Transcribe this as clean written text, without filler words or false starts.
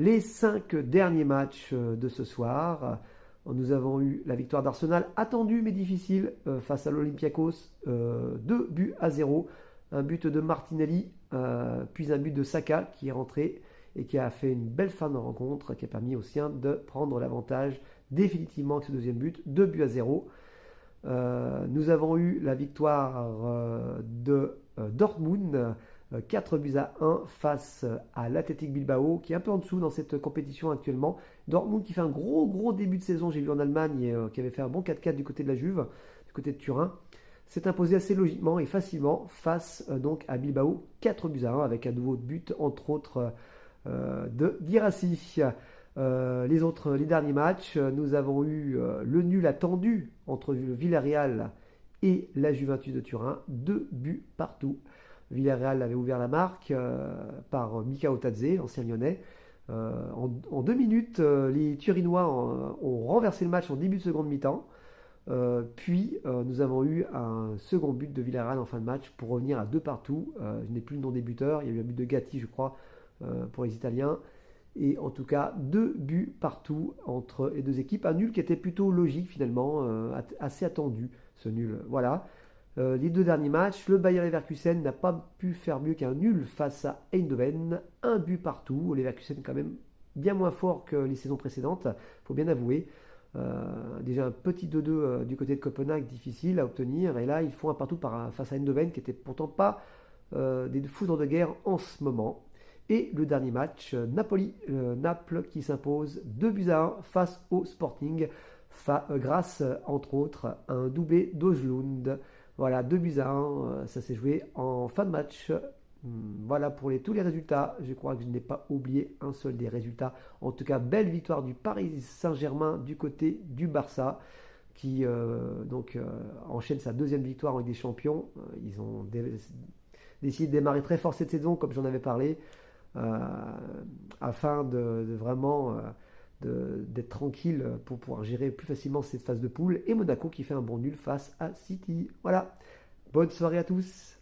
Les 5 derniers matchs de ce soir. Nous avons eu la victoire d'Arsenal, attendue mais difficile, face à l'Olympiakos, 2-0. Un but de Martinelli, puis un but de Saka qui est rentré et qui a fait une belle fin de rencontre, qui a permis aux siens de prendre l'avantage définitivement avec ce deuxième but, 2-0. Nous avons eu la victoire de Dortmund, 4-1 face à l'Athletic Bilbao, qui est un peu en dessous dans cette compétition actuellement. Dortmund qui fait un gros début de saison, j'ai vu en Allemagne, et qui avait fait un bon 4-4 du côté de la Juve, du côté de Turin, s'est imposé assez logiquement et facilement face donc à Bilbao, 4-1, avec un nouveau but entre autres de Guirassy. Les derniers matchs, nous avons eu le nul attendu entre le Villarreal et la Juventus de Turin, 2 buts partout. Villarreal avait ouvert la marque par Mika Otadze, l'ancien lyonnais. En 2 minutes, les Turinois ont renversé le match en début de seconde mi-temps. Puis nous avons eu un second but de Villarreal en fin de match pour revenir à 2 partout. Je n'ai plus le nom des buteurs, il y a eu un but de Gatti, je crois, pour les Italiens. Et en tout cas, 2 buts partout entre les deux équipes. Un nul qui était plutôt logique finalement, assez attendu ce nul. Voilà. Les 2 derniers matchs, le Bayer Leverkusen n'a pas pu faire mieux qu'un nul face à Eindhoven. Un but partout. Leverkusen est quand même bien moins fort que les saisons précédentes, il faut bien avouer. Déjà un petit 2-2 du côté de Copenhague, difficile à obtenir. Et là, ils font un partout face à Eindhoven qui n'était pourtant pas des foudres de guerre en ce moment. Et le dernier match, Naples qui s'impose 2-1 face au Sporting, grâce entre autres à un doublé d'Ojlund. Voilà, 2-1, ça s'est joué en fin de match. Voilà pour tous les résultats. Je crois que je n'ai pas oublié un seul des résultats. En tout cas, belle victoire du Paris Saint-Germain du côté du Barça, qui enchaîne sa 2e victoire en Ligue des Champions. Ils ont décidé de démarrer très fort cette saison, comme j'en avais parlé. Afin de vraiment d'être tranquille pour pouvoir gérer plus facilement cette phase de poule. Et Monaco qui fait un bon nul face à City. Voilà, bonne soirée à tous.